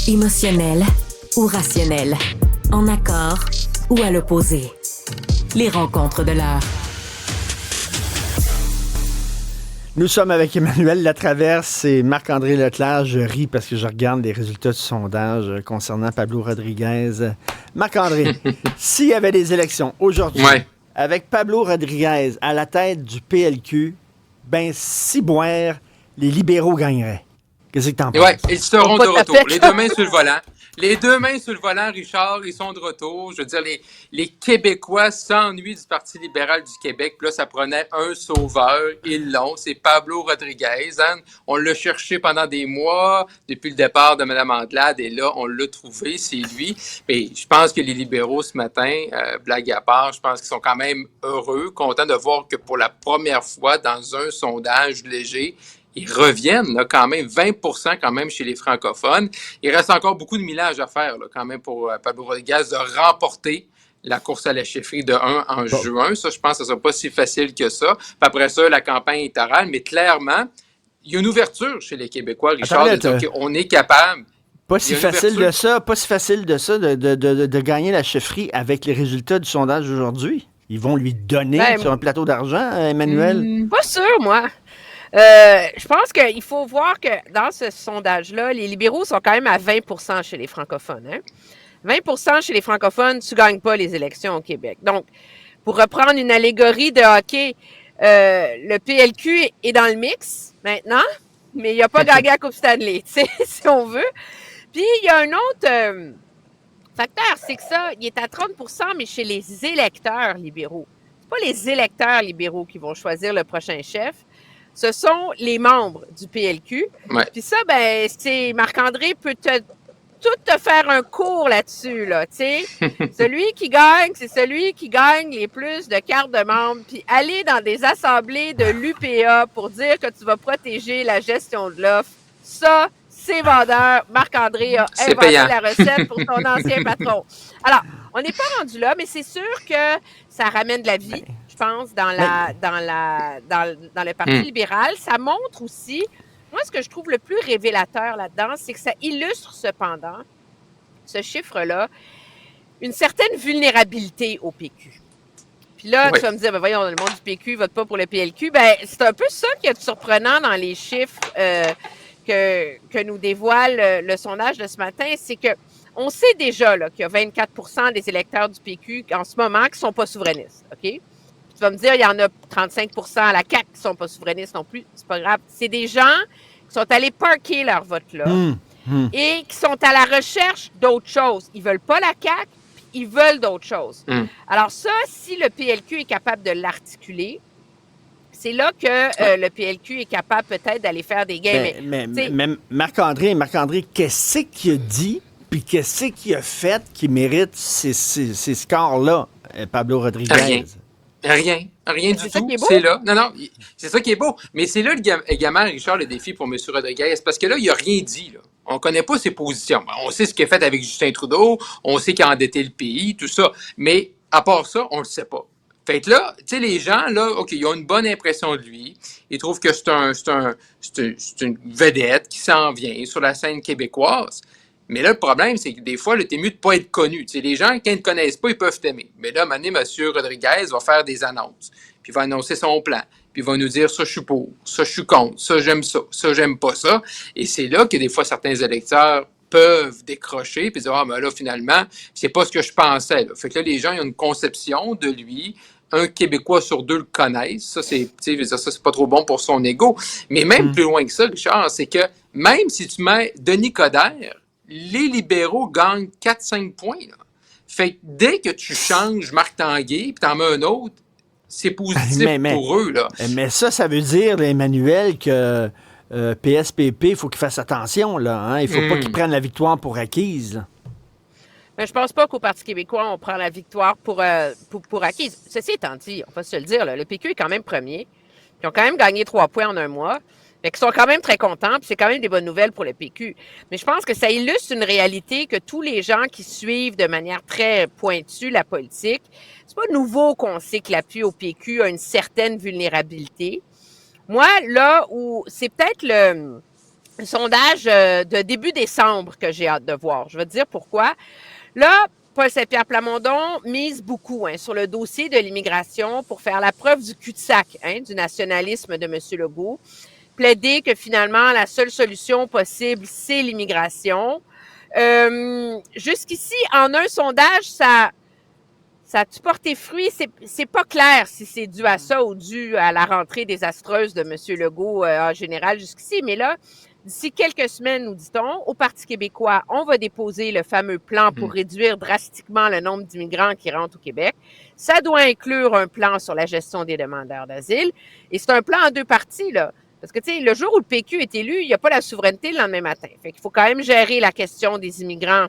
Émotionnel ou rationnel, en accord ou à l'opposé. Les rencontres de l'heure. Nous sommes avec Emmanuel Latraverse et Marc-André Leclerc. Je ris parce que je regarde les résultats du sondage concernant Pablo Rodriguez. Marc-André, s'il y avait des élections aujourd'hui, avec Pablo Rodriguez à la tête du PLQ, ben, ciboire, les libéraux gagneraient. Qu'est-ce que t'en penses? Oui, ils seront de retour. Les deux mains sur le volant. Les deux mains sur le volant, Richard, ils sont de retour. Je veux dire, les Québécois s'ennuient du Parti libéral du Québec. Puis là, ça prenait un sauveur. Ils l'ont. C'est Pablo Rodriguez. Hein? On l'a cherché pendant des mois, depuis le départ de Mme Anglade. Et là, on l'a trouvé. C'est lui. Et je pense que les libéraux, ce matin, blague à part, je pense qu'ils sont quand même heureux, contents de voir que pour la première fois, dans un sondage léger, ils reviennent là, quand même, 20% quand même chez les francophones. Il reste encore beaucoup de millage à faire là, quand même pour Pablo Rodriguez de remporter la course à la chefferie de 1 en juin. Ça, je pense que ce ne sera pas si facile que ça. Puis après ça, la campagne électorale. Mais clairement, il y a une ouverture chez les Québécois, Richard, de dire qu'on est capable. Pas si facile de ça de gagner la chefferie avec les résultats du sondage d'aujourd'hui. Ils vont lui donner sur un plateau d'argent, Emmanuel? Pas sûr, moi. Je pense qu'il faut voir que dans ce sondage-là, les libéraux sont quand même à 20% chez les francophones. Hein? 20% chez les francophones, tu ne gagnes pas les élections au Québec. Donc, pour reprendre une allégorie de hockey, le PLQ est dans le mix maintenant, mais il n'a pas gagné la Coupe Stanley, si on veut. Puis, il y a un autre facteur, c'est que ça, il est à 30%, mais chez les électeurs libéraux. Ce pas les électeurs libéraux qui vont choisir le prochain chef. Ce sont les membres du PLQ. Ouais. Puis ça, ben, Marc-André peut tout te faire un cours là-dessus, là, tu sais. Celui qui gagne, c'est celui qui gagne les plus de cartes de membres. Puis aller dans des assemblées de l'UPA pour dire que tu vas protéger la gestion de l'offre, ça, c'est vendeur. Marc-André a inventé la recette pour son ancien patron. Alors, on n'est pas rendu là, mais c'est sûr que ça ramène de la vie. Je pense, dans le Parti libéral. Ça montre aussi, moi, ce que je trouve le plus révélateur là-dedans, c'est que ça illustre cependant, ce chiffre-là, une certaine vulnérabilité au PQ. Puis là, tu vas me dire, ben voyons, le monde du PQ ne vote pas pour le PLQ. Ben, c'est un peu ça qui est surprenant dans les chiffres que nous dévoile le sondage de ce matin, c'est que on sait déjà là, qu'il y a 24% des électeurs du PQ en ce moment qui ne sont pas souverainistes, OK? Tu vas me dire, il y en a 35% à la CAQ qui ne sont pas souverainistes non plus. C'est pas grave. C'est des gens qui sont allés parquer leur vote là et qui sont à la recherche d'autres choses. Ils ne veulent pas la CAQ, puis ils veulent d'autres choses. Alors ça, si le PLQ est capable de l'articuler, c'est là que le PLQ est capable peut-être d'aller faire des gains. Mais Marc-André, qu'est-ce qu'il a dit puis qu'est-ce qu'il a fait qui mérite ces scores-là, Pablo Rodriguez? Rien du tout. C'est là. Non, c'est ça qui est beau. Mais c'est là également, Richard, le défi pour M. Rodriguez, parce que là, il n'a rien dit. Là. On ne connaît pas ses positions. On sait ce qu'il a fait avec Justin Trudeau, on sait qu'il a endetté le pays, tout ça. Mais à part ça, on ne le sait pas. Fait que là, tu sais, les gens, là, OK, ils ont une bonne impression de lui. Ils trouvent que c'est une vedette qui s'en vient sur la scène québécoise. Mais là, le problème, c'est que des fois, t'es mieux de ne pas être connu. T'sais, les gens, quand ils ne te connaissent pas, ils peuvent t'aimer. Mais là, à un moment donné, M. Rodriguez va faire des annonces. Puis il va annoncer son plan. Puis il va nous dire, ça, je suis pour, ça, je suis contre, ça, j'aime pas ça. Et c'est là que des fois, certains électeurs peuvent décrocher puis dire, ah, mais là, finalement, c'est pas ce que je pensais. Là. Fait que là, les gens, ils ont une conception de lui. Un Québécois sur deux le connaissent. Ça, c'est pas trop bon pour son ego. Mais même plus loin que ça, Richard, c'est que même si tu mets Denis Coderre, les libéraux gagnent 4-5 points. Là. Fait que dès que tu changes Marc Tanguay puis t'en mets un autre, c'est positif pour eux. Là. Mais ça veut dire, Emmanuel, que PSPP, il faut qu'il fasse attention. Là, hein? Il ne faut pas qu'il prenne la victoire pour acquise. Là. Mais je pense pas qu'au Parti québécois, on prend la victoire pour acquise. Ceci étant dit, on va se le dire, là, le PQ est quand même premier. Ils ont quand même gagné 3 points en un mois. Fait qu'ils sont quand même très contents, puis c'est quand même des bonnes nouvelles pour le PQ. Mais je pense que ça illustre une réalité que tous les gens qui suivent de manière très pointue la politique, c'est pas nouveau qu'on sait que l'appui au PQ a une certaine vulnérabilité. Moi, là où c'est peut-être un sondage de début décembre que j'ai hâte de voir. Je vais te dire pourquoi. Là, Paul Saint-Pierre Plamondon mise beaucoup sur le dossier de l'immigration pour faire la preuve du cul-de-sac du nationalisme de M. Legault. Plaider que finalement, la seule solution possible, c'est l'immigration. Jusqu'ici, en un sondage, ça a-tu porté fruit? C'est pas clair si c'est dû à ça ou dû à la rentrée désastreuse de M. Legault en général jusqu'ici. Mais là, d'ici quelques semaines, nous dit-on, au Parti québécois, on va déposer le fameux plan pour réduire drastiquement le nombre d'immigrants qui rentrent au Québec. Ça doit inclure un plan sur la gestion des demandeurs d'asile. Et c'est un plan en 2 parties, là. Parce que, tu sais, le jour où le PQ est élu, il n'y a pas la souveraineté le lendemain matin. Fait qu'il faut quand même gérer la question des immigrants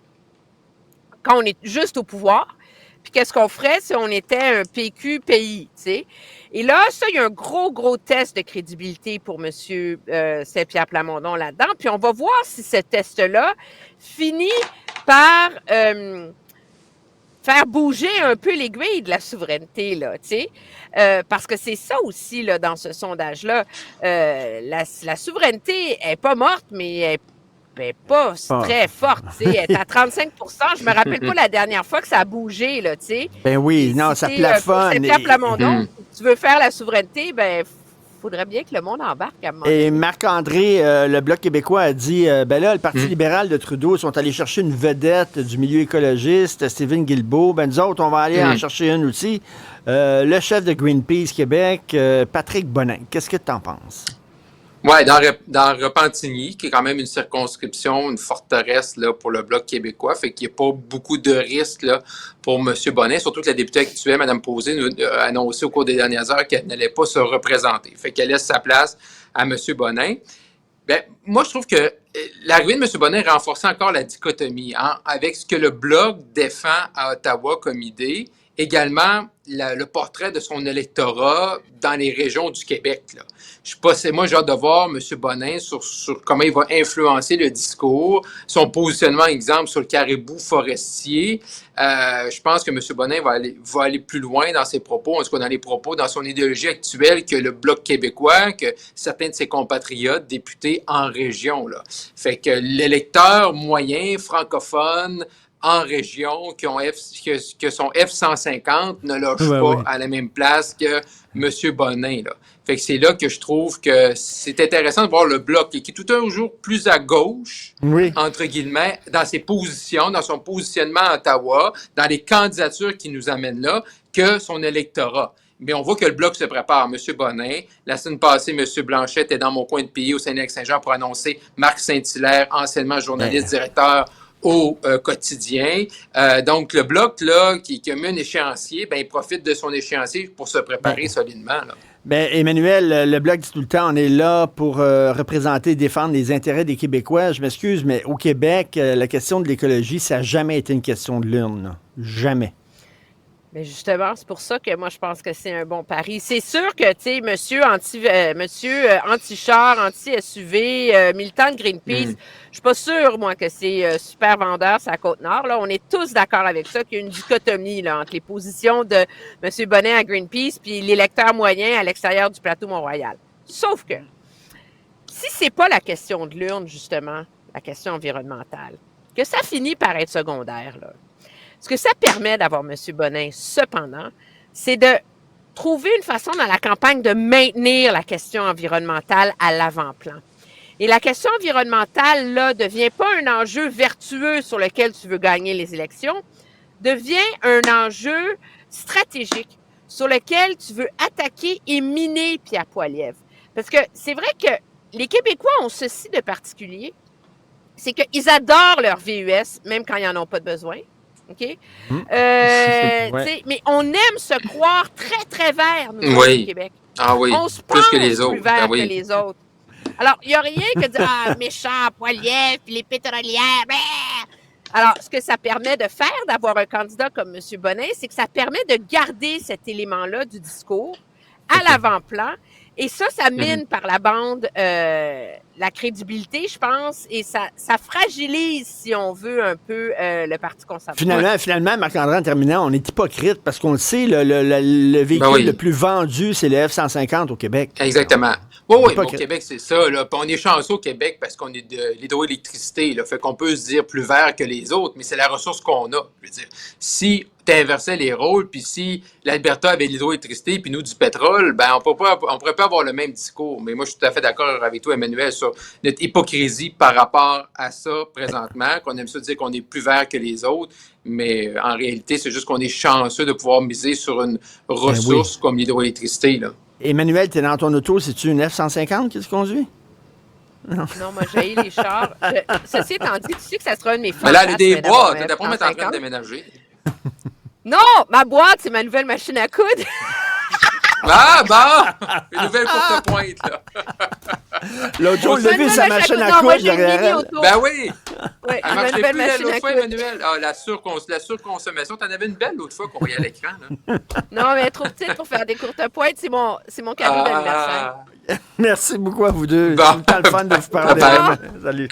quand on est juste au pouvoir. Puis qu'est-ce qu'on ferait si on était un PQ pays, tu sais? Et là, ça, il y a un gros test de crédibilité pour M. Saint-Pierre Plamondon là-dedans. Puis on va voir si ce test-là finit par faire bouger un peu l'aiguille de la souveraineté, là, tu sais. Parce que c'est ça aussi, là, dans ce sondage-là. La souveraineté est pas morte, mais elle est pas très forte, tu sais. Elle est à 35 %. Je me rappelle pas la dernière fois que ça a bougé, là, tu sais. Ben oui, non, ça plafonne. Saint-Pierre Plamondon, tu veux faire la souveraineté, ben faudrait bien que le monde embarque à un moment donné. Et Marc-André, le Bloc québécois a dit, ben là, le Parti libéral de Trudeau sont allés chercher une vedette du milieu écologiste, Stephen Guilbeault. Ben nous autres, on va aller en chercher une aussi. Le chef de Greenpeace Québec, Patrick Bonin. Qu'est-ce que tu en penses? Oui, dans Repentigny, qui est quand même une circonscription, une forteresse là, pour le Bloc québécois, fait qu'il n'y a pas beaucoup de risques là, pour M. Bonin, surtout que la députée actuelle, Mme Posé, nous a annoncé au cours des dernières heures qu'elle n'allait pas se représenter. Fait qu'elle laisse sa place à M. Bonin. Ben, moi, je trouve que l'arrivée de M. Bonin renforçait encore la dichotomie avec ce que le Bloc défend à Ottawa comme idée, également le portrait de son électorat dans les régions du Québec. Là. Moi, j'ai hâte de voir M. Bonin sur comment il va influencer le discours, son positionnement, exemple, sur le caribou forestier. Je pense que M. Bonin va aller plus loin dans ses propos, en tout cas dans les propos, dans son idéologie actuelle que le Bloc québécois, que certains de ses compatriotes députés en région. Là. Fait que l'électeur moyen, francophone, en région, que son F-150 ne loge pas à la même place que M. Bonin. Là. Fait que c'est là que je trouve que c'est intéressant de voir le Bloc qui est tout un jour plus à gauche, entre guillemets, dans ses positions, dans son positionnement à Ottawa, dans les candidatures qui nous amènent là, que son électorat. Mais on voit que le Bloc se prépare. M. Bonin, la semaine passée, M. Blanchet était dans mon coin de pays au Saguenay-Lac-Saint-Jean pour annoncer Marc Saint-Hilaire, anciennement journaliste, directeur au quotidien. Donc, le Bloc, là, qui a mis un échéancier, ben, il profite de son échéancier pour se préparer solidement. Là. Ben, Emmanuel, le Bloc dit tout le temps, on est là pour représenter et défendre les intérêts des Québécois. Je m'excuse, mais au Québec, la question de l'écologie, ça n'a jamais été une question de l'urne. Là. Jamais. Mais justement, c'est pour ça que moi, je pense que c'est un bon pari. C'est sûr que, tu sais, monsieur anti-char, anti-SUV, militant de Greenpeace, je suis pas sûre, moi, que c'est super vendeur sur la Côte-Nord. Là, on est tous d'accord avec ça, qu'il y a une dichotomie là, entre les positions de M. Bonin à Greenpeace puis l'électeur moyen à l'extérieur du plateau Mont-Royal. Sauf que, si c'est pas la question de l'urne, justement, la question environnementale, que ça finit par être secondaire, là. Ce que ça permet d'avoir M. Bonin, cependant, c'est de trouver une façon dans la campagne de maintenir la question environnementale à l'avant-plan. Et la question environnementale, là, devient pas un enjeu vertueux sur lequel tu veux gagner les élections, devient un enjeu stratégique sur lequel tu veux attaquer et miner Pierre Poilievre. Parce que c'est vrai que les Québécois ont ceci de particulier, c'est qu'ils adorent leur VUS, même quand ils n'en ont pas de besoin. OK? Mais on aime se croire très, très vert, nous, au Québec. Ah oui, on se pense plus que les autres. Plus vert que les autres. Alors, il n'y a rien que de dire « méchant, Poilievre, puis les pétrolières. » Alors, ce que ça permet de faire, d'avoir un candidat comme M. Bonin, c'est que ça permet de garder cet élément-là du discours à l'avant-plan. Et ça mine par la bande la crédibilité, je pense, et ça fragilise, si on veut, un peu le Parti conservateur. Finalement, Marc-André, en terminant, on est hypocrite parce qu'on le sait, le véhicule le plus vendu, c'est le F-150 au Québec. Exactement. Oui, au Québec, c'est ça. Là. Puis on est chanceux au Québec parce qu'on est de l'hydroélectricité. Là. Fait qu'on peut se dire plus vert que les autres, mais c'est la ressource qu'on a. Je veux dire, si tu inversais les rôles, puis si l'Alberta avait l'hydroélectricité, puis nous du pétrole, ben on pourrait pas avoir le même discours. Mais moi, je suis tout à fait d'accord avec toi, Emmanuel, sur notre hypocrisie par rapport à ça présentement, qu'on aime ça dire qu'on est plus vert que les autres, mais en réalité, c'est juste qu'on est chanceux de pouvoir miser sur une ressource comme l'hydroélectricité, là. Emmanuel, t'es dans ton auto, c'est-tu une F-150 qui se conduit? Non, moi, j'ai les chars. Ceci étant dit, tu sais que ça sera un de mes fantasmes. Mais là, elle a des boîtes. T'es d'après moi, t'es en train de déménager. Non, ma boîte, c'est ma nouvelle machine à coudre. Ah, bon! Une nouvelle courte-pointe, là. L'autre jour, il a vu sa machine à coudre derrière elle. Ben oui! Ouais, elle marchait plus l'autre fois, Emmanuel. Ah, la surconsommation. T'en avais une belle l'autre fois qu'on voyait à l'écran, là. Non, mais elle est trop petite pour faire des courtes pointes. C'est mon cadeau d'anniversaire. Merci beaucoup à vous deux. Bon. C'est le temps le fun de vous parler. Salut.